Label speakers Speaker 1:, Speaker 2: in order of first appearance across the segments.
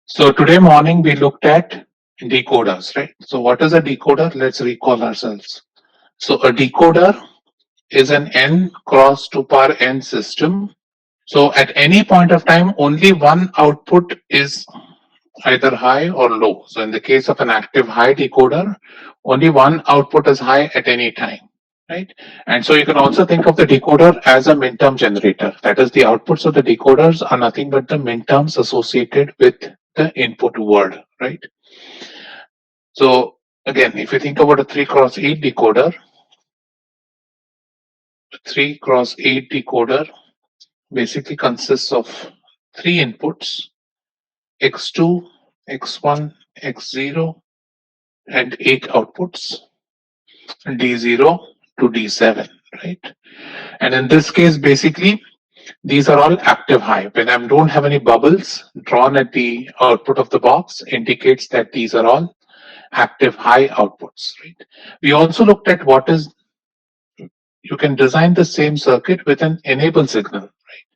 Speaker 1: So today morning we looked at decoders, right? So what is a decoder? Let's recall ourselves. So a decoder is an n cross 2 power n system. So at any point of time, only one output is either high or low. So in the case of an active high decoder, only one output is high at any time, right? And so you can also think of the decoder as a minterm generator. That is, the outputs of the decoders are nothing but the minterms associated with the input word, right? So again, if you think about a 3 cross 8 decoder, 3 cross 8 decoder basically consists of 3 inputs, x2, x1, x0, and 8 outputs, D0 to D7, right? And in this case, basically, these are all active high. When I don't have any bubbles drawn at the output of the box, indicates that these are all active high outputs, right? We also looked at what is, you can design the same circuit with an enable signal, right?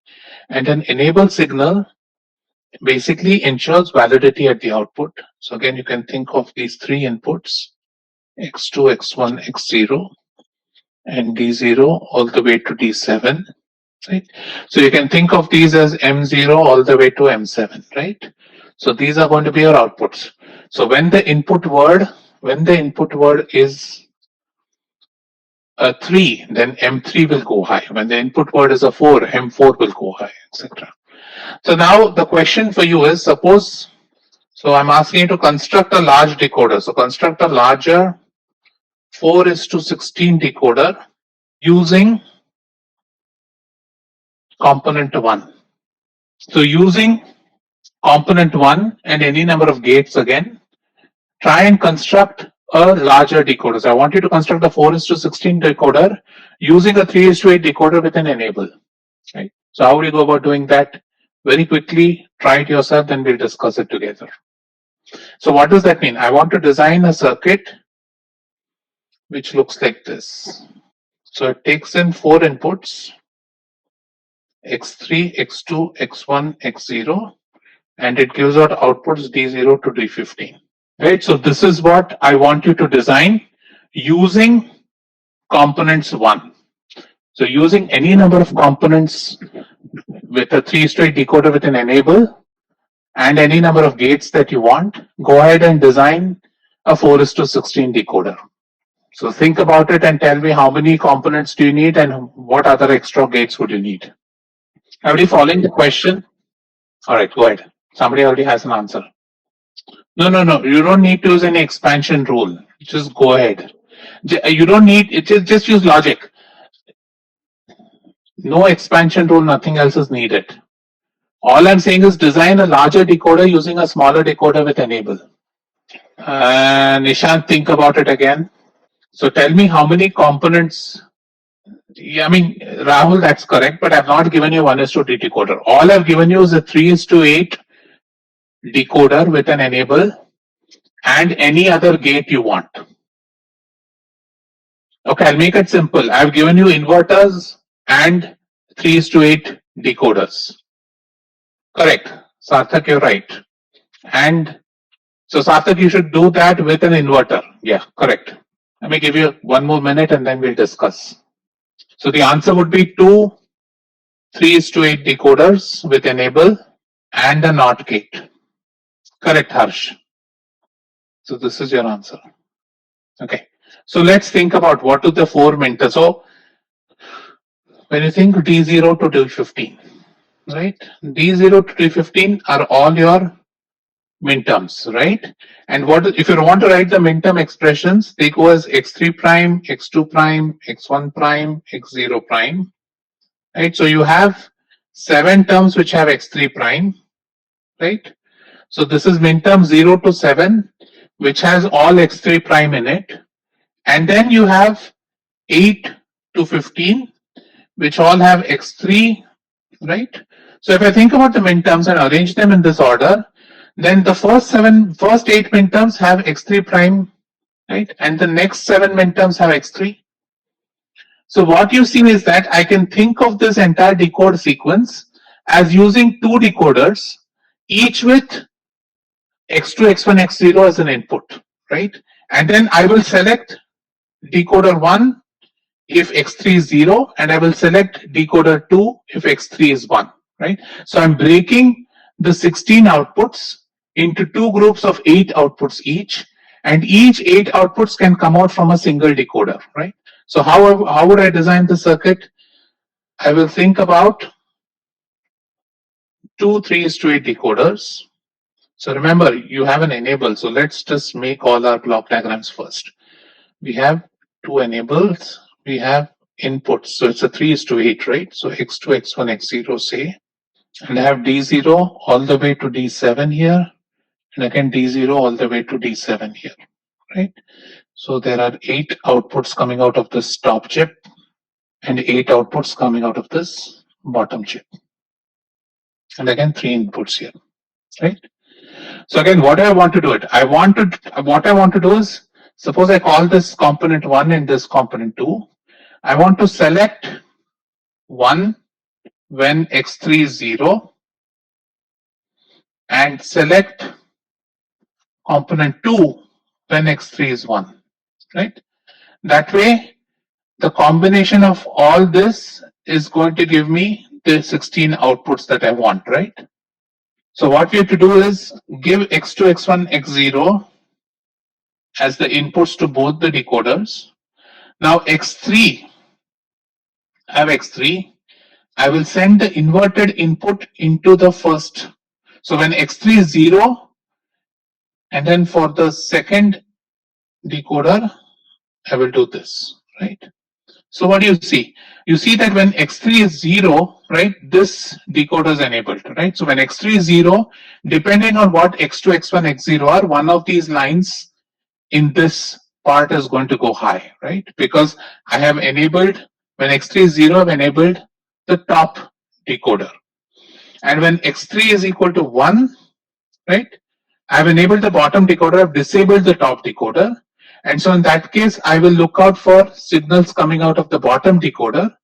Speaker 1: And an enable signal basically ensures validity at the output. So again, you can think of these 3 inputs, x2, x1, x0, and D0 all the way to D7, right? So you can think of these as M0 all the way to M7, right? So these are going to be your outputs. So when the input word is a 3, then M3 will go high. When the input word is a 4, M4 will go high, etc. So now the question for you is, suppose, so I'm asking you to construct a large decoder. So construct a larger 4:16 decoder using component 1. So using component 1 and any number of gates again, try and construct a larger decoder. So I want you to construct a 4:16 decoder using a 3:8 decoder with an enable. Right? So how would you go about doing that? Very quickly, try it yourself, then we'll discuss it together. So what does that mean? I want to design a circuit which looks like this. So it takes in 4 inputs, x3, x2, x1, x0, and it gives out outputs D0 to D15. Right, so this is what I want you to design using components 1. So using any number of components with a 3:8 decoder with an enable and any number of gates that you want, go ahead and design a 4:16 decoder. So think about it and tell me how many components do you need and what other extra gates would you need. Everybody following the question? All right, go ahead. Somebody already has an answer. No. You don't need to use any expansion rule. Just go ahead. You don't need it. Just use logic. No expansion rule. Nothing else is needed. All I'm saying is design a larger decoder using a smaller decoder with enable. Nishant, think about it again. So tell me how many components. Yeah, I mean, Rahul, that's correct, but I've not given you 1:2 decoder. All I've given you is a 3:8 decoder with an enable and any other gate you want. Okay, I'll make it simple. I've given you inverters and 3:8 decoders. Correct. Sarthak, you're right. And so Sarthak, you should do that with an inverter. Yeah, correct. Let me give you 1 more minute and then we'll discuss. So the answer would be 2 3:8 decoders with enable and a NOT gate. Correct, Harsh. So this is your answer. Okay. So let's think about what do the 4 minter. So when you think D0 to D15, right? D0 to D15 are all your minterms, right? And what if you want to write the minterm expressions, they go as x3 prime, x2 prime, x1 prime, x0 prime, right? So you have 7 terms which have x3 prime, right? So this is minterm 0 to 7, which has all x3 prime in it. And then you have 8 to 15, which all have x3, right? So if I think about the minterms and arrange them in this order, then the first 8 minterms have x3 prime, right? And the next 7 minterms have x3. So what you see is that I can think of this entire decode sequence as using 2 decoders, each with x2, x1, x0 as an input, right? And then I will select decoder 1 if x3 is 0, and I will select decoder 2 if x3 is 1, right? So I'm breaking the 16 outputs into two groups of 8 outputs each, and each 8 outputs can come out from a single decoder, right? So how would I design the circuit? I will think about two 3:8 decoders. So remember, you have an enable. So let's just make all our block diagrams first. We have two enables. We have inputs. So it's a 3:8, right? So x2, x1, x0 say. And I have D0 all the way to D7 here. And again D0 all the way to D7 here, right? So there are 8 outputs coming out of this top chip and 8 outputs coming out of this bottom chip. And again 3 inputs here, right? So again, what do I want to do it? What I want to do is, suppose I call this component 1 and this component 2. I want to select 1 when x3 is 0 and select component 2 when x3 is 1, right? That way, the combination of all this is going to give me the 16 outputs that I want, right? So what we have to do is give x2, x1, x0 as the inputs to both the decoders. Now x3, I have x3. I will send the inverted input into the first. So when x3 is 0, and then for the second decoder, I will do this, right? So what do you see? You see that when x3 is 0, right, this decoder is enabled, right? So when x3 is 0, depending on what x2, x1, x0 are, one of these lines in this part is going to go high, right? Because I have enabled, when x3 is 0, I've enabled the top decoder. And when x3 is equal to 1, right, I've enabled the bottom decoder, I've disabled the top decoder. And so in that case, I will look out for signals coming out of the bottom decoder.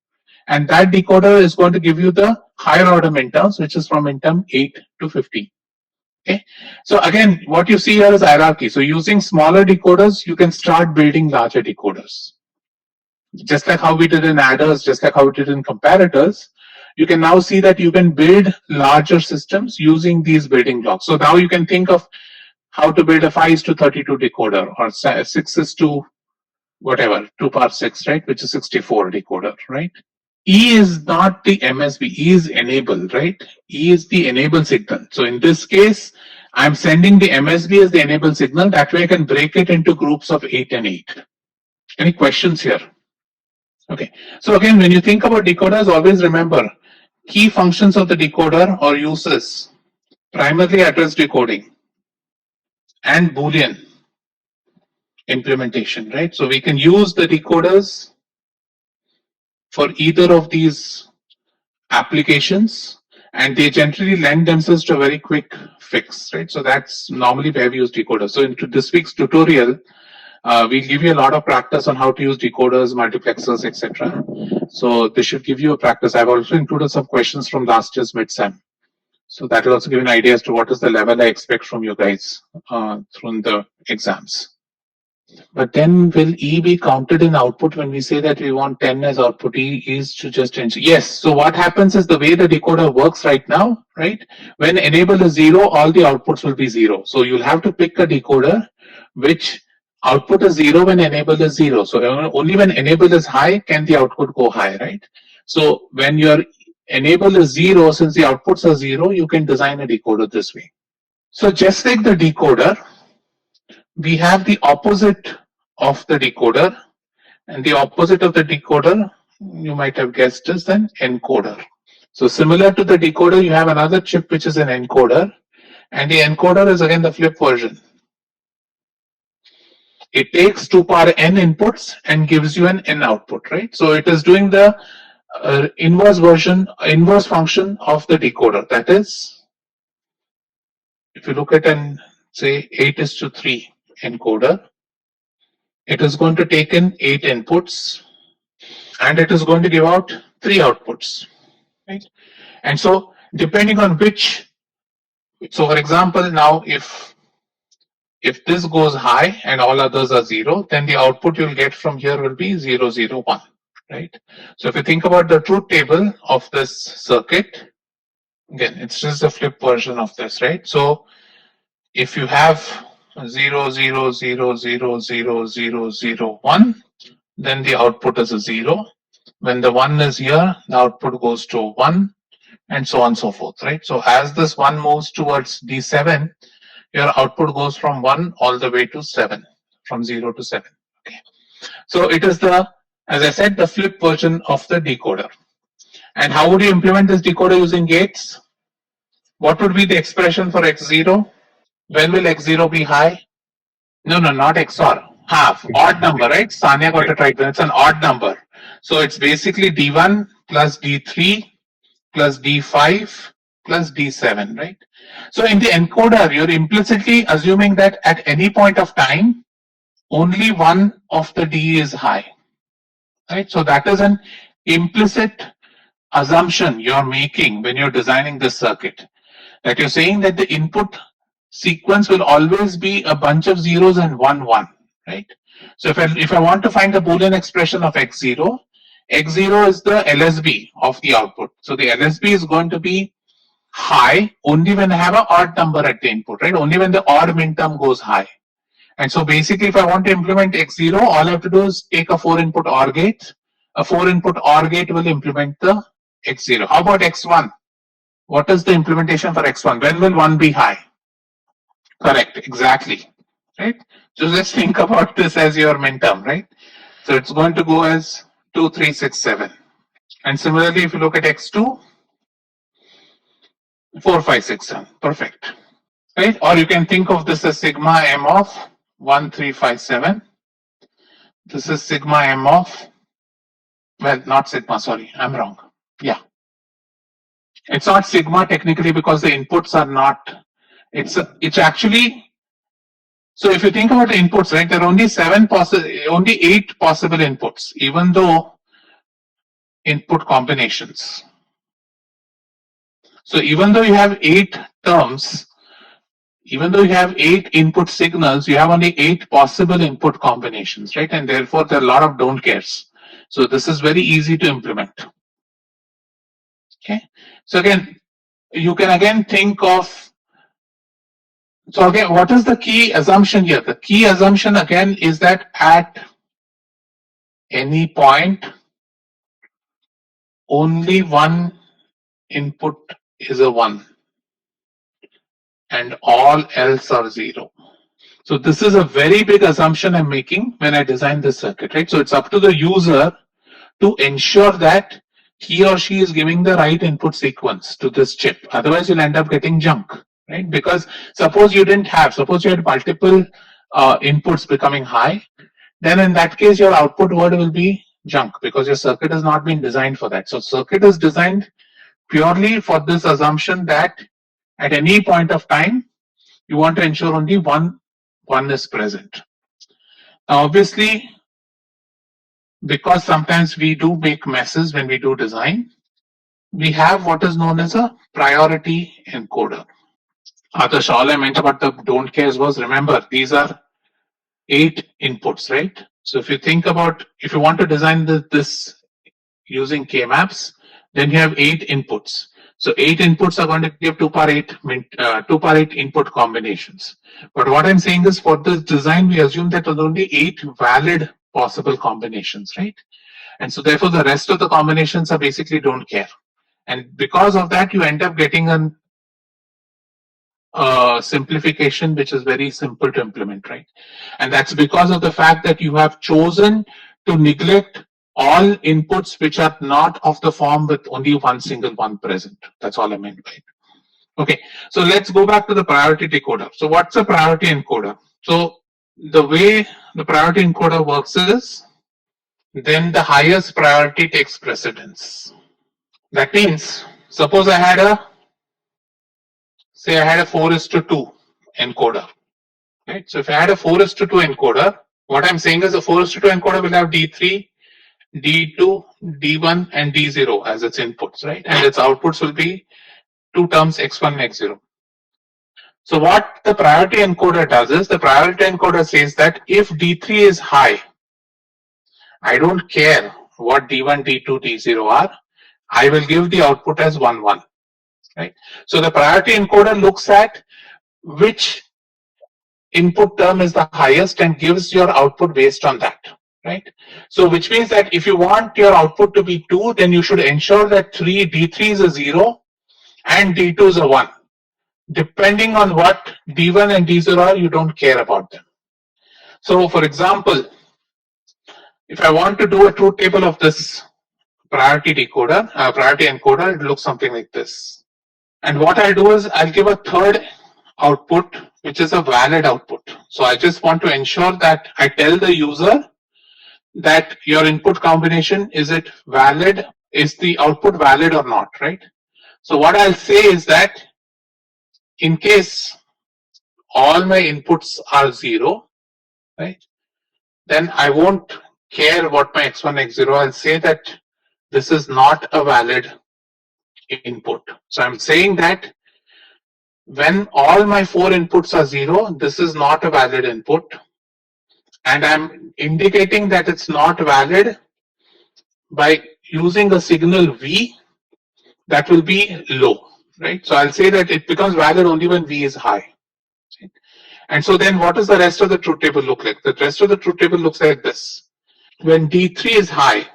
Speaker 1: And that decoder is going to give you the higher order minterms, which is from minterm 8 to 15. Okay. So again, what you see here is hierarchy. So using smaller decoders, you can start building larger decoders. Just like how we did in adders, just like how we did in comparators, you can now see that you can build larger systems using these building blocks. So now you can think of how to build a 5:32 decoder or 6 to whatever, 2 power 6, right, which is 64 decoder, right? E is not the MSB, E is enable, right? E is the enable signal. So in this case, I'm sending the MSB as the enable signal. That way I can break it into groups of 8 and 8. Any questions here? Okay. So again, when you think about decoders, always remember key functions of the decoder or uses: primarily address decoding and Boolean implementation, right? So we can use the decoders for either of these applications, and they generally lend themselves to a very quick fix, right? So that's normally where we use decoders. So into this week's tutorial, we'll give you a lot of practice on how to use decoders, multiplexers, etc. So this should give you a practice. I've also included some questions from last year's midsem. So that will also give you an idea as to what is the level I expect from you guys through the exams. But then will E be counted in output when we say that we want 10 as output? E is to just ensure. Yes. So what happens is the way the decoder works right now, right? When enable is 0, all the outputs will be 0. So you'll have to pick a decoder which output is 0 when enable is 0. So only when enable is high can the output go high, right? So when your enable is 0, since the outputs are 0, you can design a decoder this way. So just like the decoder, we have the opposite of the decoder, and the opposite of the decoder, you might have guessed, is an encoder. So similar to the decoder, you have another chip which is an encoder, and the encoder is again the flip version. It takes 2 power n inputs and gives you an n output, right? So it is doing the inverse function of the decoder. That is, if you look at an, say, 8:3 encoder, it is going to take in 8 inputs and it is going to give out 3 outputs, right? And so depending on which, so for example, now if if this goes high and all others are 0, then the output you'll get from here will be 0, 0, 1, right? So if you think about the truth table of this circuit, again, it's just a flip version of this, right? So if you have 0, 0, 0, 0, 0, 0, 0, 1, then the output is a 0. When the 1 is here, the output goes to 1, and so on and so forth, right? So as this 1 moves towards D7, your output goes from 1 all the way to 7, from 0 to 7. Okay. So it is the, as I said, the flip version of the decoder. And how would you implement this decoder using gates? What would be the expression for x0? When will x0 be high? No, not XOR. Half. Odd number, right? Sanya got it right. It's an odd number. So it's basically D1 plus D3 plus D5 plus D7, right? So in the encoder, you're implicitly assuming that at any point of time, only one of the D is high, right? So that is an implicit assumption you're making when you're designing this circuit, that you're saying that the input sequence will always be a bunch of zeros and 1, 1, right? So if I want to find the Boolean expression of x0, x0 is the LSB of the output. So the LSB is going to be high only when I have an odd number at the input, right? Only when the odd minterm goes high. And so basically, if I want to implement x0, all I have to do is take a 4-input OR gate. A 4-input OR gate will implement the x0. How about x1? What is the implementation for x1? When will 1 be high? Correct, exactly, right? So let's think about this as your minterm, right? So it's going to go as 2, 3, 6, 7. And similarly, if you look at x2, 4, 5, 6, 7. Perfect, right? Or you can think of this as sigma m of 1, 3, 5, 7. This is sigma m of, well, not sigma, sorry, I'm wrong. Yeah. It's not sigma technically because the inputs are not, it's actually, so if you think about the inputs, right, there are only 8 possible inputs, even though input combinations. So even though you have 8 terms, even though you have 8 input signals, you have only 8 possible input combinations, right? And therefore there are a lot of don't cares. So this is very easy to implement. Okay. So again, you can again think of, so again, what is the key assumption here? The key assumption again is that at any point, only one input is a 1 and all else are 0. So this is a very big assumption I'm making when I design this circuit, right? So it's up to the user to ensure that he or she is giving the right input sequence to this chip. Otherwise, you'll end up getting junk, right? Because suppose you had multiple inputs becoming high, then in that case, your output word will be junk because your circuit has not been designed for that. So circuit is designed purely for this assumption that at any point of time, you want to ensure only one is present. Now, obviously, because sometimes we do make messes when we do design, we have what is known as a priority encoder. Adarsh, all I meant about the don't cares was, remember, these are 8 inputs, right? So if you think about, if you want to design this using K-maps, then you have 8 inputs. So 8 inputs are going to give 2 power 8 input combinations. But what I'm saying is, for this design, we assume that there's only 8 valid possible combinations, right? And so therefore the rest of the combinations are basically don't care. And because of that, you end up getting a simplification which is very simple to implement, right? And that's because of the fact that you have chosen to neglect all inputs which are not of the form with only one single one present. That's all I meant by it. Okay, so let's go back to the priority decoder. So what's a priority encoder? So the way the priority encoder works is, then the highest priority takes precedence. That means, suppose I had a 4:2 encoder, right? So if I had a 4:2 encoder, what I'm saying is a 4:2 encoder will have D3, D2, D1 and D0 as its inputs, right? And its outputs will be 2 terms x1 and x0. So what the priority encoder does is, the priority encoder says that if D3 is high, I don't care what D1, D2, D0 are, I will give the output as 1, 1. Right? So the priority encoder looks at which input term is the highest and gives your output based on that. Right? So which means that if you want your output to be 2, then you should ensure that D3 is a 0 and D2 is a 1. Depending on what D1 and D0 are, you don't care about them. So for example, if I want to do a truth table of this priority encoder, it looks something like this. And what I'll do is I'll give a third output, which is a valid output. So I just want to ensure that I tell the user that your input combination, is it valid? Is the output valid or not, right? So what I'll say is that in case all my inputs are 0, right, then I won't care what my x1, x0. I'll say that this is not a valid input. So I'm saying that when all my 4 inputs are 0, this is not a valid input. And I'm indicating that it's not valid by using a signal V that will be low, right? So I'll say that it becomes valid only when V is high. And so then what does the rest of the truth table look like? The rest of the truth table looks like this. When D3 is high,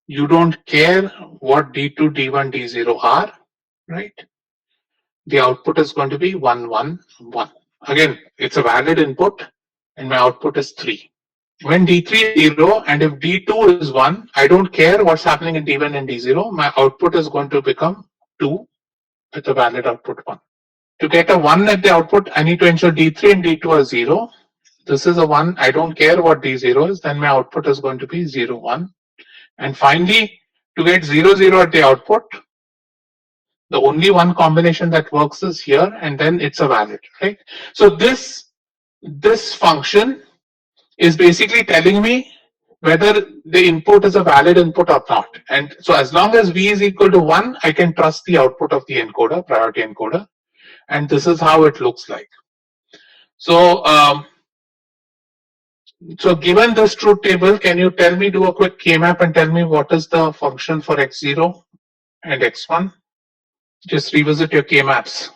Speaker 1: you don't care what D2, D1, D0 are, right? The output is going to be 1, 1, 1. Again, it's a valid input and my output is 3. When D3 is 0 and if D2 is 1, I don't care what's happening in D1 and D0. My output is going to become 2 with a valid output 1. To get a 1 at the output, I need to ensure D3 and D2 are 0. This is a 1. I don't care what D0 is. Then my output is going to be 0, 1. And finally, to get 0, 0 at the output, the only one combination that works is here, and then it's a valid, right? So this function is basically telling me whether the input is a valid input or not. And so as long as V is equal to 1, I can trust the output of the encoder, priority encoder. And this is how it looks like. So, so given this truth table, can you tell me, do a quick K-map and tell me what is the function for x0 and x1? Just revisit your K-maps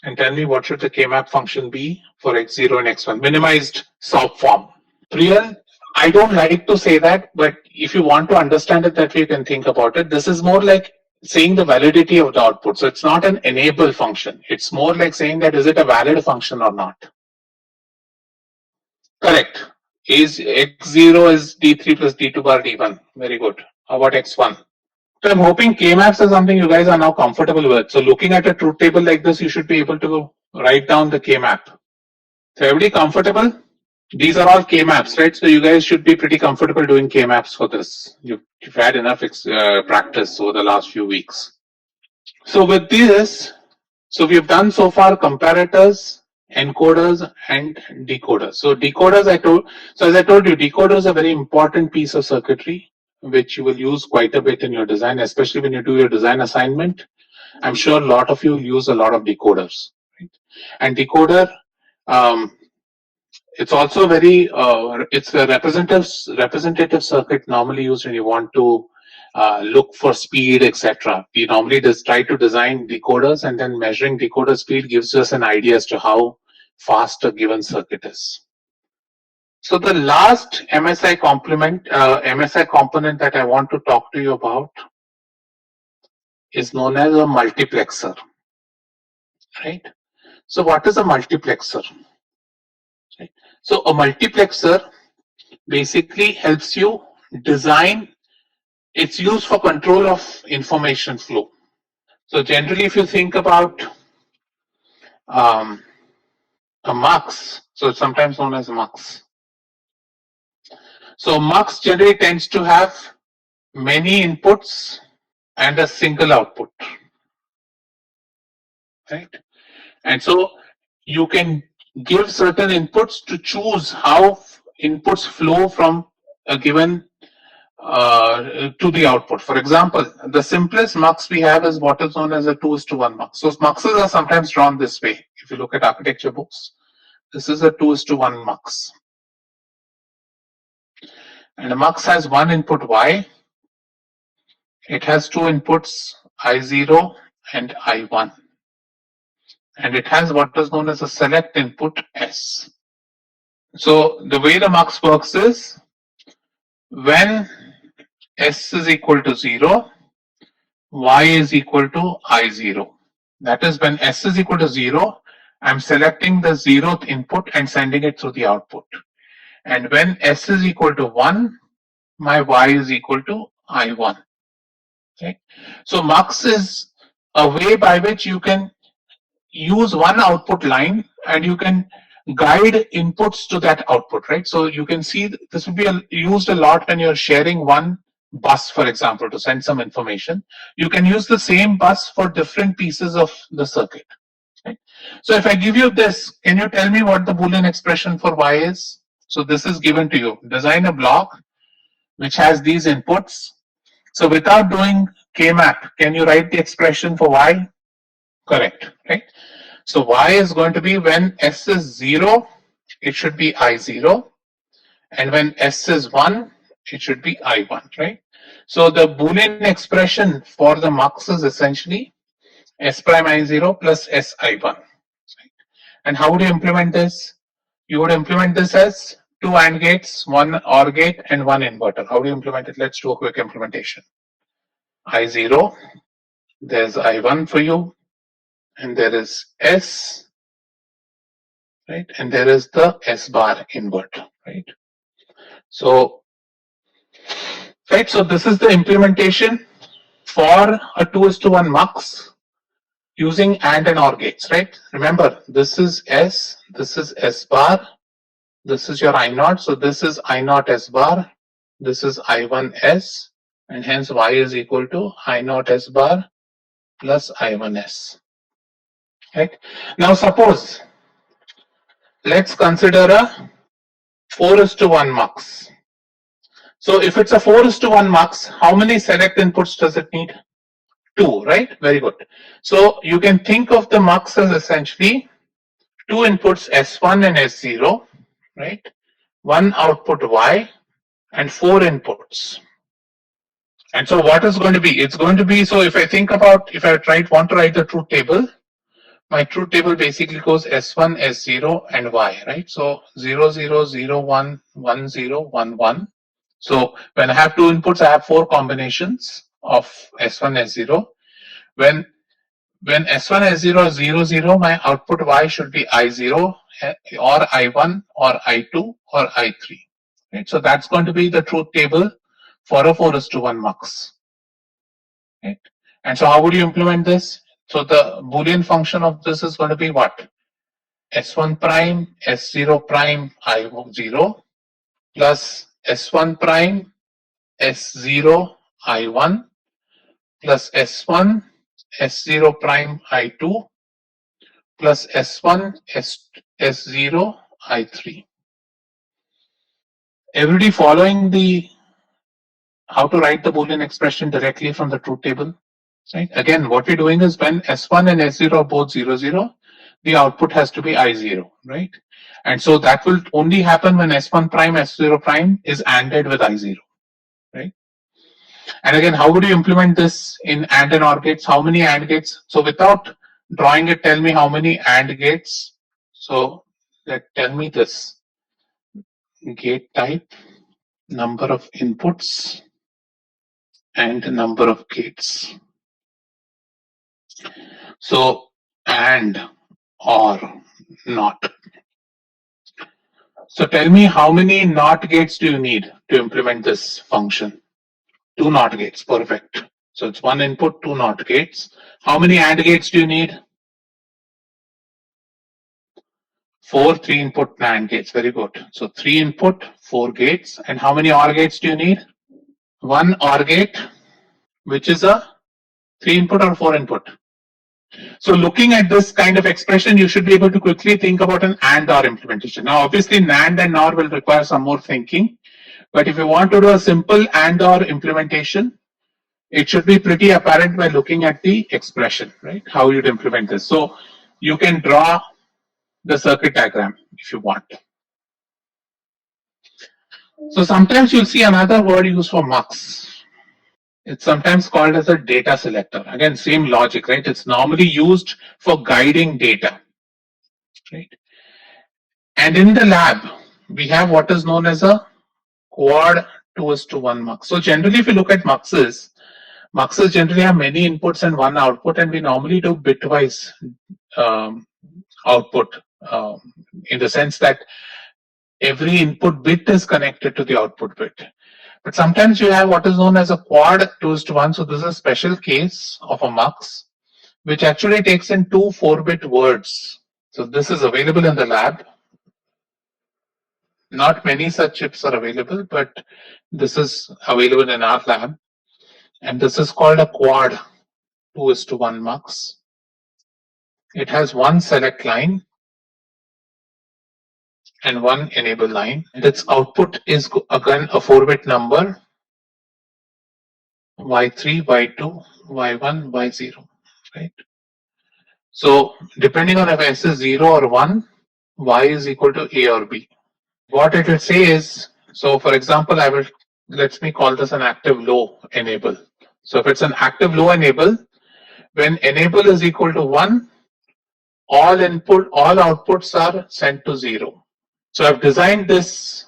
Speaker 1: and tell me what should the K-map function be for x0 and x1, minimized SOP form. Real, I don't like to say that, but if you want to understand it that way, you can think about it. This is more like saying the validity of the output. So it's not an enable function. It's more like saying that is it a valid function or not. Correct. Is x0 is d3 plus d2 bar d1. Very good. How about x1? So I'm hoping K-maps is something you guys are now comfortable with. So looking at a truth table like this, you should be able to write down the K-map. So everybody comfortable? These are all K-maps, right? So you guys should be pretty comfortable doing K-maps for this. You've had enough practice over the last few weeks. So with this, so we've done so far comparators, encoders, and decoders. So decoders, as I told you, decoders are a very important piece of circuitry which you will use quite a bit in your design, especially when you do your design assignment. I'm sure a lot of you use a lot of decoders, right? And decoder, it's also very, it's a representative circuit normally used when you want to look for speed, etc. We normally just try to design decoders, and then measuring decoder speed gives us an idea as to how fast a given circuit is. So the last MSI component that I want to talk to you about is known as a multiplexer, right? So what is a multiplexer? Right? So a multiplexer basically helps you design. It's used for control of information flow. So generally, if you think about a mux, so it's sometimes known as mux. So mux generally tends to have many inputs and a single output, right? And so you can give certain inputs to choose how inputs flow from a given to the output. For example, the simplest mux we have is what is known as a 2:1 mux. So muxes are sometimes drawn this way. If you look at architecture books, this is a 2:1 mux. And a mux has one input y. It has two inputs I0 and I1. And it has what is known as a select input S. So the way the mux works is when S is equal to 0, y is equal to I0. That is, when S is equal to 0, I'm selecting the 0th input and sending it through the output. And when S is equal to 1, my y is equal to I1. Okay? So mux is a way by which you can use one output line and you can guide inputs to that output, right? So you can see this will be used a lot when you're sharing one bus, for example, to send some information. You can use the same bus for different pieces of the circuit. Right? So if I give you this, can you tell me what the Boolean expression for y is? So this is given to you. Design a block which has these inputs. So without doing K-map, can you write the expression for y? Correct, right? So y is going to be, when S is 0, it should be I0. And when S is 1, it should be I1, right? So the Boolean expression for the mux is essentially S prime I0 plus S I1. And how would you implement this? You would implement this as two AND gates, one OR gate, and one inverter. How do you implement it? Let's do a quick implementation. I0, there's I1 for you, and there is S, right? And there is the S bar invert, right? So, right, so this is the implementation for a 2:1 mux using AND and OR gates, right? Remember, this is S bar, this is your I0, so this is I0 S bar, this is I1 S, and hence Y is equal to I0 S bar plus I1 S. Right? Now suppose, let's consider a 4:1 mux. So if it's a 4:1 mux, how many select inputs does it need? 2, right? Very good. So you can think of the mux as essentially two inputs S1 and S0, right? One output Y and 4 inputs. And so what is going to be? It's going to be, so if I think about, if I want to write the truth table, my truth table basically goes S1, S0 and Y, right? So 0, 0, 0, 1, 1, 0, 1, 1. So when I have two inputs, I have 4 combinations of S1, S0. When S1, S0 is 0, 0, my output Y should be I0 or I1 or I2 or I3. Right? So that's going to be the truth table for a 4:1 mux. Right? And so how would you implement this? So the Boolean function of this is going to be what? S1 prime, S0 prime, I0 plus S1 prime, S0, I1 plus S1, S0 prime, I2 plus S1, S0, I3. Everybody following the how to write the Boolean expression directly from the truth table? Right? Again, what we're doing is when S1 and S0 are both 0, 0, the output has to be I0, right? And so that will only happen when S1 prime, S0 prime is ANDed with I0, right? And again, how would you implement this in AND and OR gates? How many AND gates? So without drawing it, tell me how many AND gates. So tell me this. Gate type, number of inputs, and number of gates. So AND or NOT. So tell me how many NOT gates do you need to implement this function? 2 NOT gates, perfect. So it's one input, 2 NOT gates. How many AND gates do you need? 4 3 input NAND gates, very good. So 3 input, 4 gates. And how many OR gates do you need? 1 OR gate, which is a 3 input or 4 input. So looking at this kind of expression, you should be able to quickly think about an AND OR implementation. Now obviously NAND and NOR will require some more thinking. But if you want to do a simple AND OR implementation, it should be pretty apparent by looking at the expression, right? How you'd implement this. So you can draw the circuit diagram if you want. So sometimes you'll see another word used for mux. It's sometimes called as a data selector. Again, same logic, right? It's normally used for guiding data, right? And in the lab, we have what is known as a quad 2:1 mux. So generally, if you look at muxes generally have many inputs and one output, and we normally do bitwise um, output in the sense that every input bit is connected to the output bit. But sometimes you have what is known as a quad 2:1. So this is a special case of a mux, which actually takes in two 4-bit words. So this is available in the lab. Not many such chips are available, but this is available in our lab. And this is called a quad 2:1 mux. It has one select line and one enable line. And its output is again a 4-bit number, y3, y2, y1, y0, right? So depending on if S is 0 or 1, y is equal to A or B. What it will say is, so for example, let me call this an active low enable. So if it's an active low enable, when enable is equal to 1, all outputs are sent to 0. So I've designed this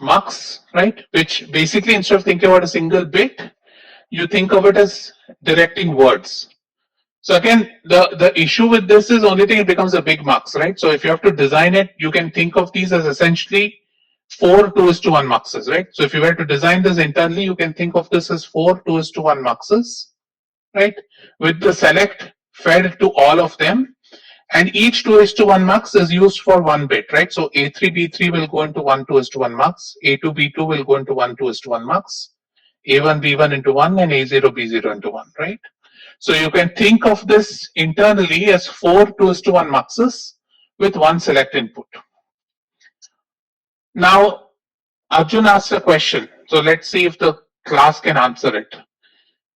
Speaker 1: mux, right? Which basically, instead of thinking about a single bit, you think of it as directing words. So again, the issue with this is only thing it becomes a big mux, right? So if you have to design it, you can think of these as essentially 4 2:1 muxes, right? So if you were to design this internally, you can think of this as 4 2:1 muxes, right? With the select fed to all of them, and each 2:1 mux is used for one bit, right? So A3 B3 will go into 1 2:1 mux, A2 B2 will go into 1 2:1 mux, A1 B1 into 1, and A0 B0 into 1, right? So you can think of this internally as 4 2:1 muxes with one select input. Now, Arjun asked a question. So let's see if the class can answer it.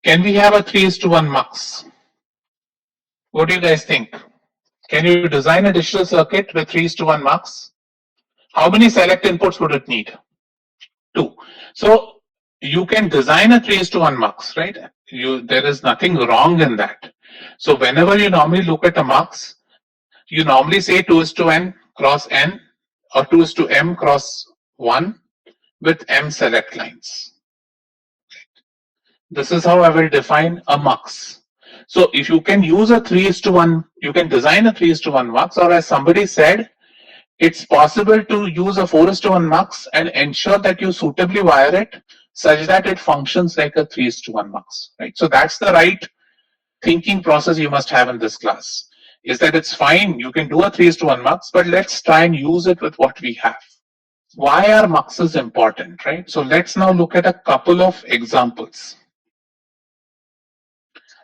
Speaker 1: Can we have a 3:1 mux? What do you guys think? Can you design a digital circuit with 3:1 mux? How many select inputs would it need? 2. So you can design a 3:1 mux, right? There is nothing wrong in that. So whenever you normally look at a mux, you normally say 2:n cross n or 2:m cross 1 with m select lines. This is how I will define a mux. So if you can use a 3:1, you can design a 3:1 mux, or as somebody said, it's possible to use a 4:1 mux and ensure that you suitably wire it such that it functions like a 3:1 mux, right? So that's the right thinking process you must have in this class, is that it's fine, you can do a 3:1 mux, but let's try and use it with what we have. Why are muxes important, right? So let's now look at a couple of examples.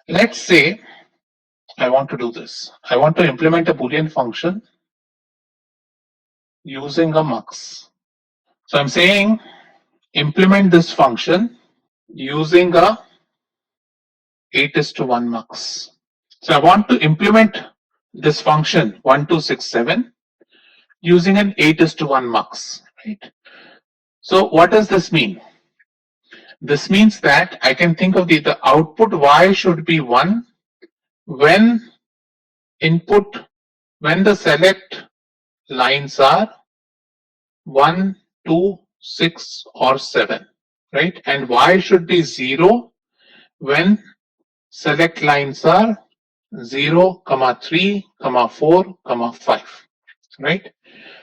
Speaker 1: Let's say I want to do this. I want to implement a Boolean function using a mux. So I'm saying implement this function using a 8:1 mux. So I want to implement this function 1267 using an 8:1 mux, right? So what does this mean? This means that I can think of the output y should be 1 when the select lines are 1, 2, 6 or 7, right? And y should be 0 when select lines are 0, 3, 4, 5, right?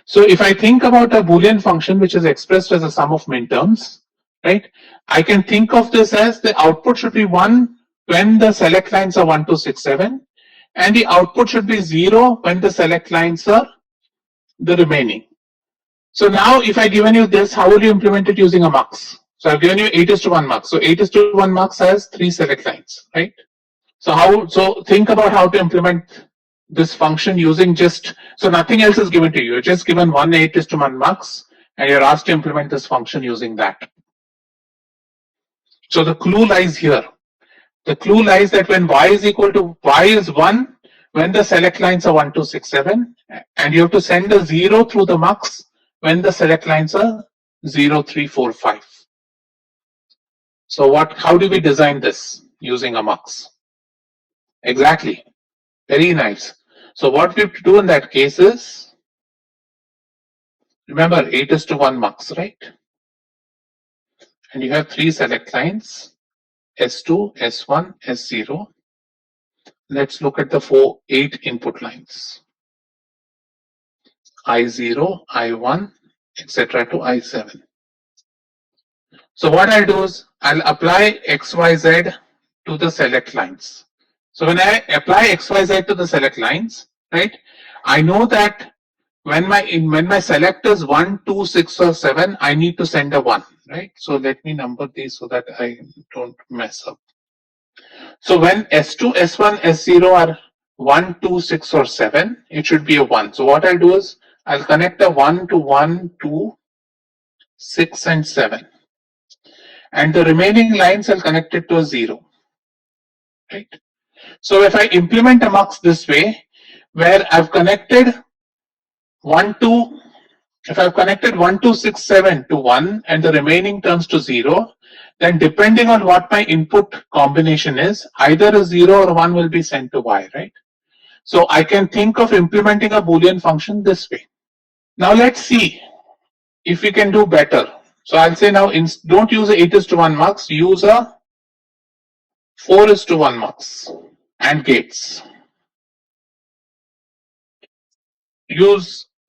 Speaker 1: So if I think about a Boolean function which is expressed as a sum of minterms, right? I can think of this as the output should be 1 when the select lines are 1, 2, 6, 7, and the output should be 0 when the select lines are the remaining. So now if I given you this, how will you implement it using a mux? So I've given you 8:1 mux. So 8:1 mux has 3 select lines, right? So think about how to implement this function using so nothing else is given to you. You're just given one 8:1 mux and you're asked to implement this function using that. So the clue lies here. The clue lies that when y is 1, when the select lines are 1, 2, 6, 7, and you have to send a 0 through the mux when the select lines are 0, 3, 4, 5. So how do we design this using a mux? Exactly. Very nice. So what we have to do in that case is, remember 8:1 mux, right? And you have 3 select lines, S2, S1, S0. Let's look at the 8 input lines. I0, I1, etc. to I7. So what I'll do is I'll apply XYZ to the select lines. So when I apply XYZ to the select lines, right, I know that when my select is 1, 2, 6, or 7, I need to send a 1, right? So let me number these so that I don't mess up. So when S2, S1, S0 are 1, 2, 6, or 7, it should be a 1. So what I'll do is I'll connect a 1 to 1, 2, 6, and 7. And the remaining lines I'll connect it to a 0. Right? So if I implement a mux this way, where I've connected 1, 2, if I've connected 1, 2, 6, 7 to 1 and the remaining turns to 0, then depending on what my input combination is, either a 0 or 1 will be sent to Y, right? So I can think of implementing a Boolean function this way. Now let's see if we can do better. So I'll say now don't use a 8:1 mux, use a 4:1 mux and gates.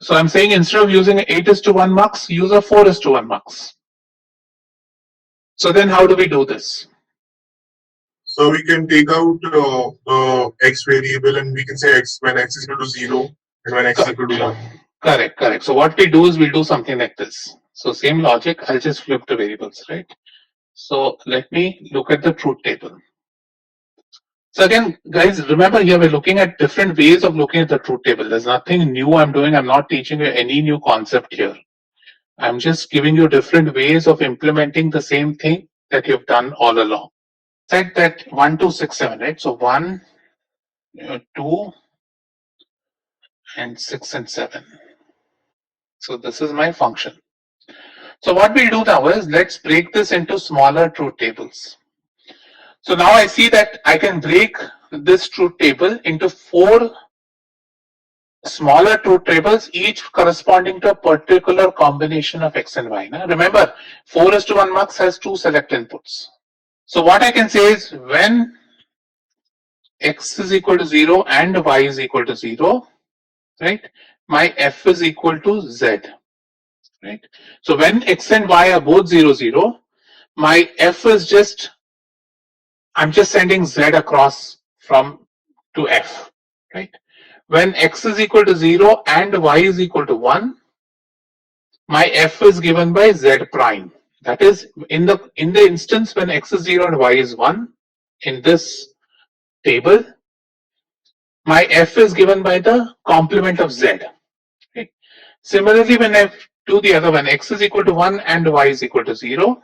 Speaker 1: So I'm saying instead of using an 8:1 mux, use a 4:1 mux. So then how do we do this?
Speaker 2: So we can take out x variable and we can say x when x is equal to 0 and when x is equal to 1.
Speaker 1: Correct. So what we do is we'll do something like this. So same logic, I'll just flip the variables, right? So let me look at the truth table. So again, guys, remember here we're looking at different ways of looking at the truth table. There's nothing new I'm doing. I'm not teaching you any new concept here. I'm just giving you different ways of implementing the same thing that you've done all along. Said that 1, 2, 6, 7, right? So 1, 2, and 6 and 7. So this is my function. So what we'll do now is let's break this into smaller truth tables. So now I see that I can break this truth table into 4 smaller truth tables, each corresponding to a particular combination of x and y. Now remember, 4:1 mux has 2 select inputs. So what I can say is when x is equal to 0 and y is equal to 0, right, my f is equal to z. Right? So when x and y are both 0, 0, my f is just, I'm just sending z across from to f, right? When x is equal to 0 and y is equal to 1, my f is given by z prime. That is in the instance when x is 0 and y is 1 in this table, my f is given by the complement of z. Okay. Similarly, when I do the other one, x is equal to 1 and y is equal to 0,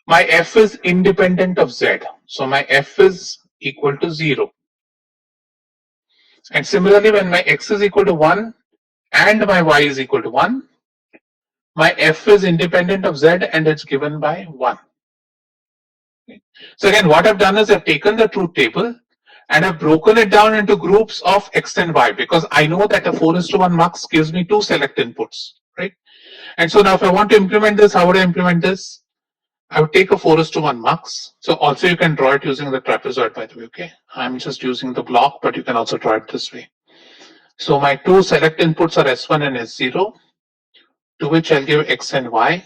Speaker 1: my f is independent of z. So my f is equal to 0. And similarly, when my x is equal to 1 and my y is equal to 1, my f is independent of z and it's given by 1. Okay. So again, what I've done is I've taken the truth table and I've broken it down into groups of x and y because I know that a 4:1 mux gives me 2 select inputs, right? And so now if I want to implement this, how would I implement this? I would take a 4:1 mux. So also you can draw it using the trapezoid, by the way, okay? I'm just using the block, but you can also draw it this way. So my 2 select inputs are S1 and S0, to which I'll give X and Y.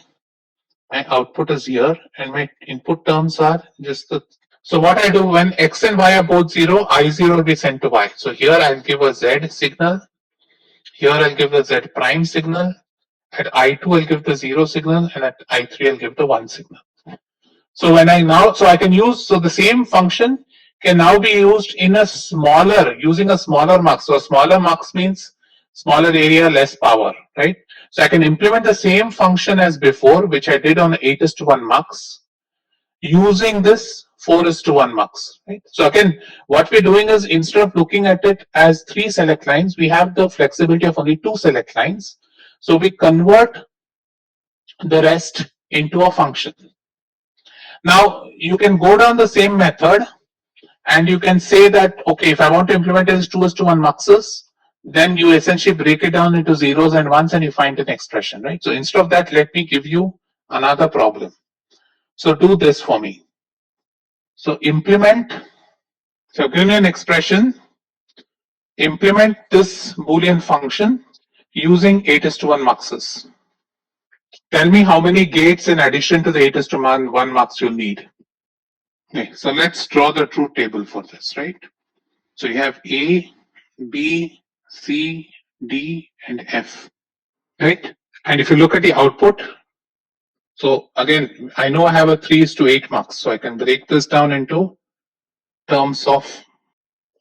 Speaker 1: My output is here, and my input terms are just the. So what I do when X and Y are both 0, I0 will be sent to Y. So here I'll give a Z signal. Here I'll give the Z prime signal. At I2 I'll give the 0 signal, and at I3 I'll give the 1 signal. So when I can use, so the same function can now be used in a smaller, using a smaller mux. So a smaller mux means smaller area, less power, right? So I can implement the same function as before, which I did on 8:1 mux, using this 4:1 mux, right? So again, what we're doing is instead of looking at it as 3 select lines, we have the flexibility of only 2 select lines. So we convert the rest into a function. Now you can go down the same method and you can say that, okay, if I want to implement it as 2:1 muxes, then you essentially break it down into zeros and ones and you find an expression, right? So instead of that, let me give you another problem. So do this for me. So give me an expression, implement this Boolean function using 8:1 muxes. Tell me how many gates in addition to the 8:1 mux you'll need. Okay, so let's draw the truth table for this, right? So you have A, B, C, D, and F, right? And if you look at the output, so again, I know I have a 3:8 mux, so I can break this down into terms of,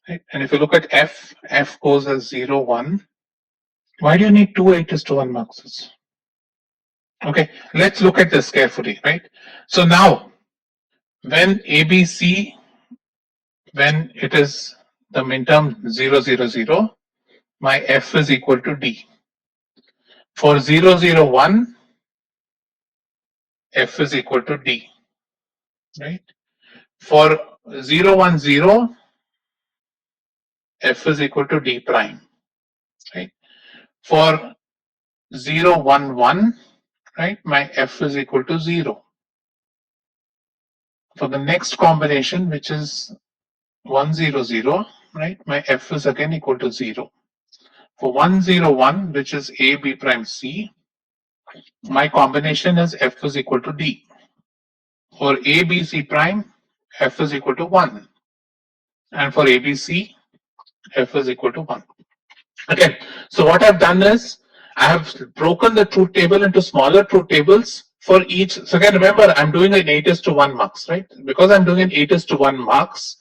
Speaker 1: right? And if you look at F goes as 0, 1. Why do you need two 8:1 muxes? Okay, let's look at this carefully, right? So now, when ABC, when it is the minterm 0, 0, 0, my F is equal to D. For 0, 0, 1, F is equal to D, right? For 0, 1, 0, F is equal to D prime, right? For 0, 1, 1, right, my F is equal to 0. For the next combination, which is 1, 0, 0, right, my F is again equal to 0. For 1, 0, 1, which is A, B prime, C, my combination is F is equal to D. For A, B, C prime, F is equal to 1. And for A, B, C, F is equal to 1. Okay, so what I've done is I have broken the truth table into smaller truth tables for each. So again, remember, I'm doing an 8:1 mux, right? Because I'm doing an 8:1 mux,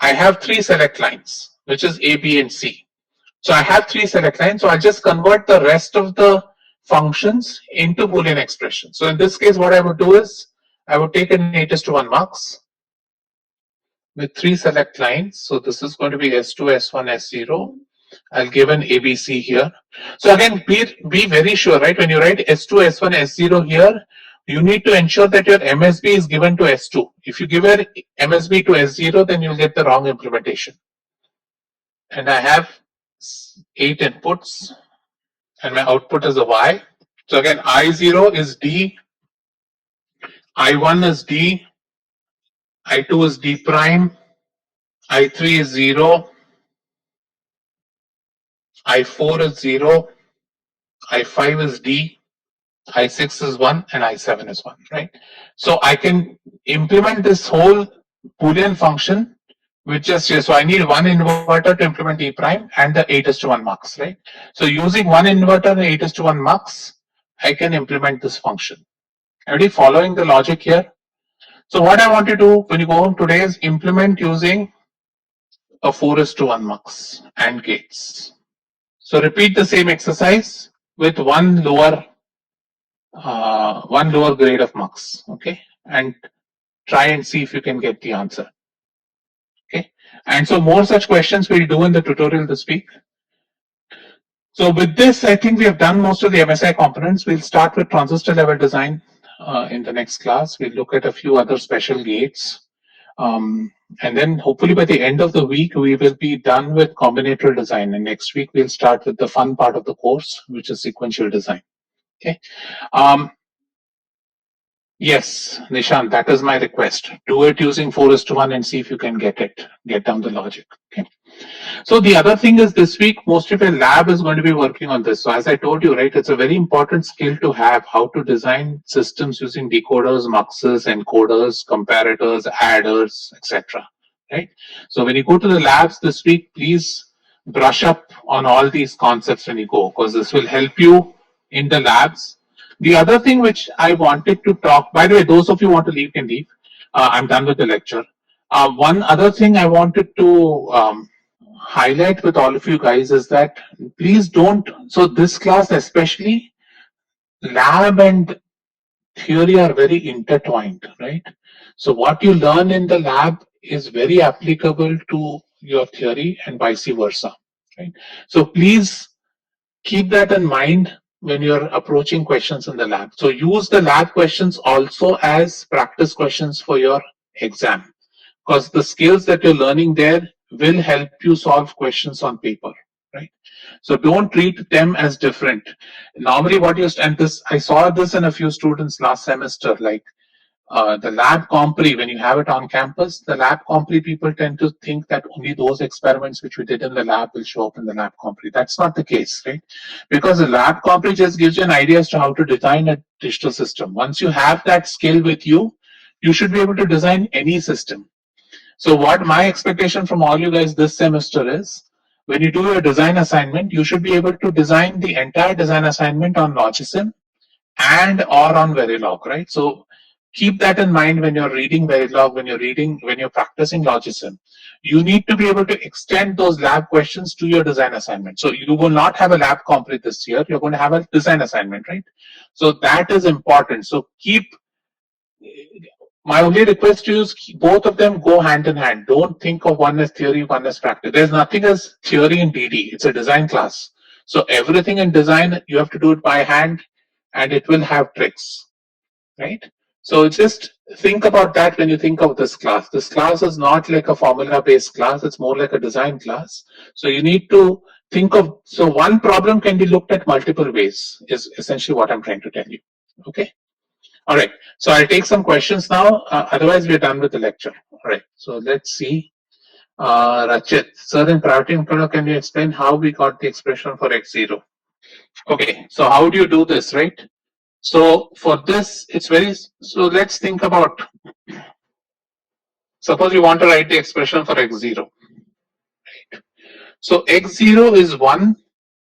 Speaker 1: I have 3 select lines, which is A, B, and C. So I have 3 select lines, so I just convert the rest of the functions into Boolean expressions. So in this case, what I would do is I would take an 8:1 mux with 3 select lines. So this is going to be S2, S1, S0. I'll give an ABC here. So again, be very sure, right? When you write S2, S1, S0 here, you need to ensure that your MSB is given to S2. If you give your MSB to S0, then you'll get the wrong implementation. And I have 8 inputs and my output is a Y. So again, I0 is D, I1 is D, I2 is D prime, I3 is 0, I4 is 0, I5 is D, I6 is 1, and I7 is 1, right? So I can implement this whole Boolean function with just here. So I need one inverter to implement E prime and the 8:1 mux, right? So using one inverter and 8:1 mux, I can implement this function. Everybody following the logic here? So what I want to do when you go home today is implement using a 4:1 mux and gates. So repeat the same exercise with one lower grade of mux, okay, and try and see if you can get the answer. Okay, and so more such questions we'll do in the tutorial this week. So with this, I think we have done most of the MSI components. We'll start with transistor level design in the next class. We'll look at a few other special gates. And then hopefully by the end of the week, we will be done with combinatorial design. And next week, we'll start with the fun part of the course, which is sequential design. Okay. Yes, Nishant, that is my request. Do it using 4:1 and see if you can get down the logic. Okay. So the other thing is this week, most of your lab is going to be working on this. So as I told you, right, it's a very important skill to have, how to design systems using decoders, muxes, encoders, comparators, adders, etc. Right. So when you go to the labs this week, please brush up on all these concepts when you go, because this will help you in the labs. The other thing which I wanted to talk, by the way, those of you who want to leave can leave. I'm done with the lecture. One other thing I wanted to highlight with all of you guys is that please don't, so this class especially, lab and theory are very intertwined, right? So what you learn in the lab is very applicable to your theory and vice versa, right? So please keep that in mind when you're approaching questions in the lab. So use the lab questions also as practice questions for your exam, because the skills that you're learning there will help you solve questions on paper, right? So don't treat them as different. Normally what you, and this, I saw this in a few students last semester, like the lab compre, when you have it on campus, the lab compre people tend to think that only those experiments which we did in the lab will show up in the lab compre. That's not the case, right? Because the lab compre just gives you an idea as to how to design a digital system. Once you have that skill with you, you should be able to design any system. So what my expectation from all you guys this semester is, when you do your design assignment, you should be able to design the entire design assignment on Logisim and or on Verilog, right? So keep that in mind when you're reading Verilog, when you're practicing Logisim. You need to be able to extend those lab questions to your design assignment. So you will not have a lab complete this year. You're going to have a design assignment, right? So that is important. So keep, my only request to you is both of them go hand in hand. Don't think of one as theory, one as practice. There's nothing as theory in DD. It's a design class. So everything in design, you have to do it by hand and it will have tricks, right? So just think about that when you think of this class. This class is not like a formula based class. It's more like a design class. So you need to think of, so one problem can be looked at multiple ways is essentially what I'm trying to tell you. Okay. All right, so I'll take some questions now. Otherwise, we're done with the lecture. All right, so let's see. Rachit, sir, in priority encoder, can you explain how we got the expression for x0? Okay, so how do you do this, right? So for this, it's very, so let's think about, suppose you want to write the expression for x0. So x0 is 1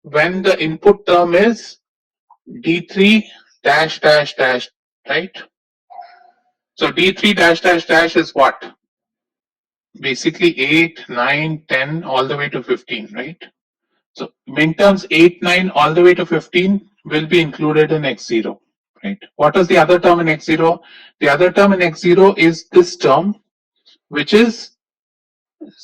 Speaker 1: when the input term is d3 dash dash dash, right? So d3 dash dash dash is what? Basically 8, 9, 10, all the way to 15, right? So minterms 8, 9, all the way to 15 will be included in x0, right? What is the other term in x0? The other term in x0 is this term, which is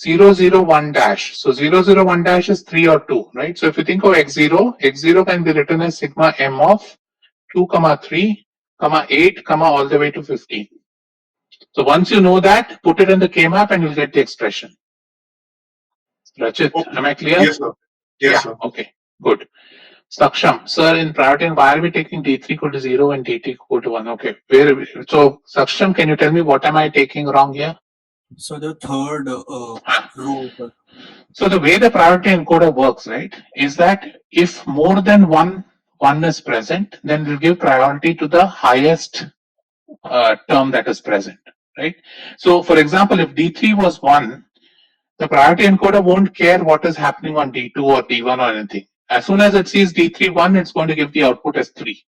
Speaker 1: 001 dash. So 001 dash is 3 or 2, right? So if you think of x0, x0 can be written as sigma m of 2, 3, 8, all the way to 15. So once you know that, put it in the K-map and you'll get the expression. Rachit, am I clear?
Speaker 2: Yes, sir. Yes, sir.
Speaker 1: Okay, good. Saksham, sir, in priority, why are we taking D3 equal to 0 and D2 equal to 1? Okay, so Saksham, can you tell me what am I taking wrong here?
Speaker 3: So the third row.
Speaker 1: So the way the priority encoder works, right, is that if more than one is present, then we'll give priority to the highest term that is present, right? So for example, if D3 was 1, the priority encoder won't care what is happening on D2 or D1 or anything. As soon as it sees D3 1, it's going to give the output as 3.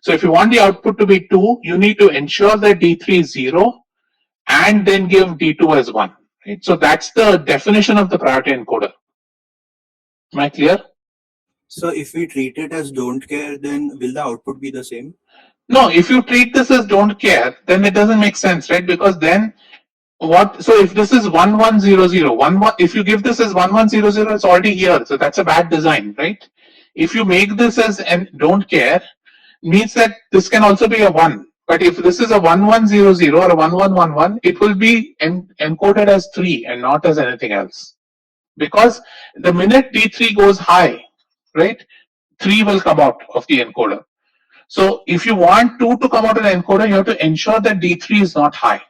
Speaker 1: So if you want the output to be 2, you need to ensure that D3 is 0 and then give D2 as 1. Right? So that's the definition of the priority encoder. Am I clear?
Speaker 3: So if we treat it as don't care, then will the output be the same?
Speaker 1: No, if you treat this as don't care, then it doesn't make sense, right? Because then what, so if this is 1100, if you give this as 1100, it's already here. So that's a bad design, right? If you make this as and don't care, means that this can also be a 1. But if this is a 1100 or a 1111, it will be encoded as 3 and not as anything else. Because the minute D3 goes high, right, 3 will come out of the encoder. So if you want 2 to come out of the encoder, you have to ensure that D3 is not high.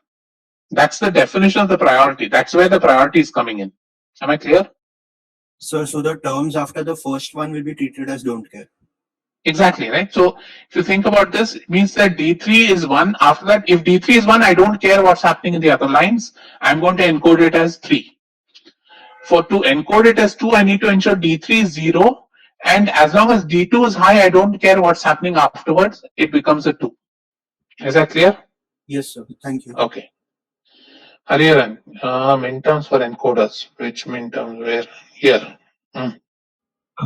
Speaker 1: That's the definition of the priority. That's where the priority is coming in. Am I clear?
Speaker 3: So the terms after the first one will be treated as don't care.
Speaker 1: Exactly, right? So if you think about this, it means that D3 is 1. After that, if D3 is 1, I don't care what's happening in the other lines. I'm going to encode it as 3. To encode it as 2, I need to ensure D3 is 0. And as long as D2 is high, I don't care what's happening afterwards. It becomes a 2. Is that clear?
Speaker 3: Yes, sir. Thank you.
Speaker 1: Okay. Hariharan, minterms for encoders. Which minterms were here?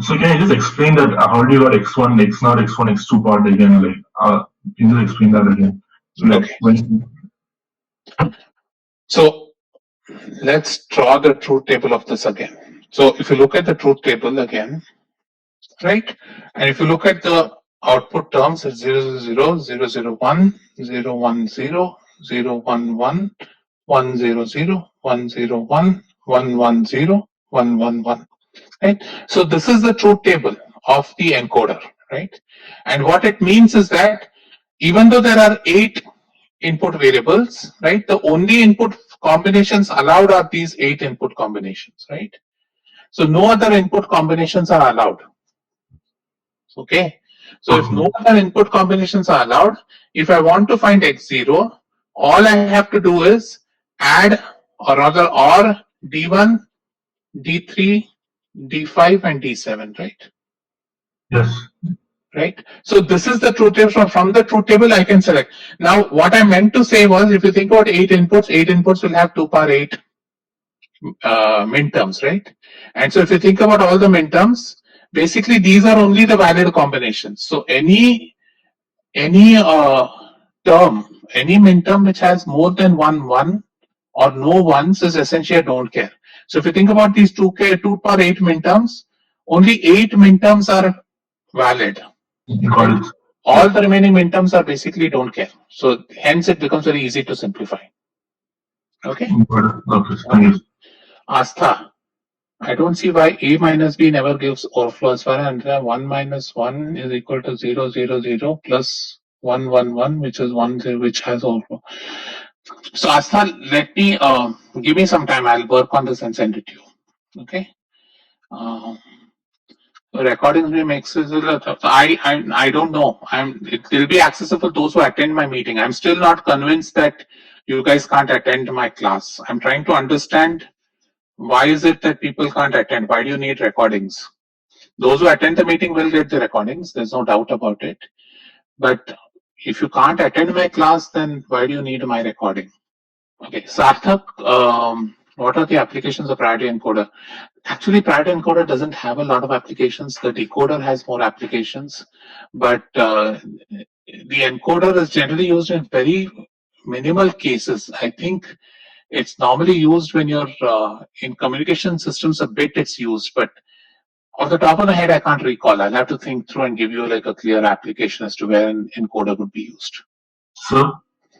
Speaker 4: So can you just explain that how do you got x1, x0, x1, x2 part again? Like Can you explain that again? So like
Speaker 1: Okay.
Speaker 4: when
Speaker 1: So let's draw the truth table of this again. So if you look at the truth table again, right? And if you look at the output terms, it's 0, 0, 0, 0, 1, 0, 1, 0, 0, 1, 1, 1, 0, 0, 1, 0, 1, 1, 1, 0, 1, 1, 1. Right? So this is the truth table of the encoder, right? And what it means is that even though there are 8 input variables, right? The only input combinations allowed are these 8 input combinations, right? So no other input combinations are allowed. Okay. So if no other input combinations are allowed, if I want to find x0, all I have to do is add or rather or d1, d3, d5 and d7, right?
Speaker 4: yes,
Speaker 1: Right. So this is the truth table. From the truth table, I can select. Now, what I meant to say was, if you think about 8 inputs will have 2 power 8 minterms, right? And so if you think about all the minterms, basically these are only the valid combinations. So any term, any minterm which has more than one or no ones is essentially a don't care. So if you think about these 2 power 8 minterms, only 8 minterms are valid.
Speaker 4: got it.
Speaker 1: All the remaining minterms are basically don't care. So hence it becomes very easy to simplify. Okay.
Speaker 4: Got it. Okay, thank you.
Speaker 1: Astha, I don't see why a minus b never gives overflow as far as 1 minus 1 is equal to 0, 0, 0 plus 1, 1, 1, which is 1, 0, which has overflow. So Astha, let me give me some time. I'll work on this and send it to you. Okay. Recordings may make I don't know. It will be accessible to those who attend my meeting. I'm still not convinced that you guys can't attend my class. I'm trying to understand why is it that people can't attend? Why do you need recordings? Those who attend the meeting will get the recordings. There's no doubt about it. But if you can't attend my class, then why do you need my recording? Okay, Sarthak, what are the applications of priority encoder? Actually, priority encoder doesn't have a lot of applications. The decoder has more applications, but the encoder is generally used in very minimal cases. I think it's normally used when you're in communication systems. A bit it's used, but off the top of my head, I can't recall. I'll have to think through and give you like a clear application as to where an encoder would be used.
Speaker 4: Sir,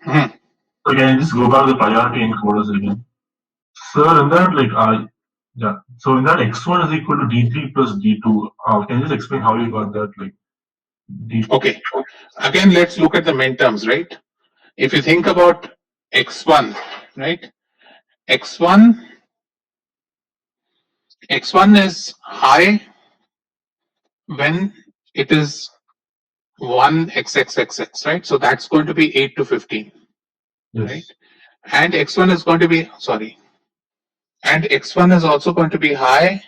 Speaker 4: so can I just go back to the priority encoders again? Sir, in that yeah. So in that x1 is equal to d3 plus d2. Can you just explain how you got that? Like
Speaker 1: Okay. Again, let's look at the minterms, right? If you think about x1, right? x1 is high when it is 1xxxx, right? So that's going to be 8 to 15,
Speaker 4: yes.
Speaker 1: right? And x1 is going to be, and x1 is also going to be high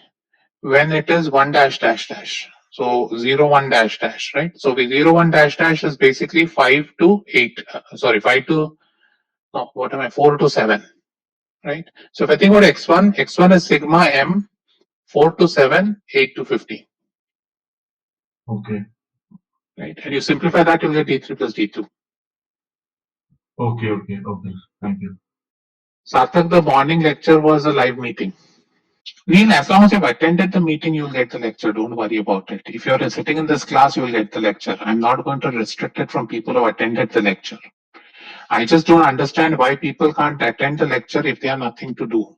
Speaker 1: when it is 1 dash dash dash. So 0 1 dash dash, right? So the 0 1 dash dash is basically 5 to 8. 5 to, no, what am I? 4 to 7, right? So if I think about x1 is sigma m 4 to 7, 8 to 15.
Speaker 4: Okay.
Speaker 1: Right? And you simplify that, you'll get d3 plus d2.
Speaker 4: Okay. Thank you.
Speaker 1: Sarthak, the morning lecture was a live meeting. Neil, as long as you've attended the meeting, you'll get the lecture. Don't worry about it. If you're sitting in this class, you'll get the lecture. I'm not going to restrict it from people who attended the lecture. I just don't understand why people can't attend the lecture if they have nothing to do.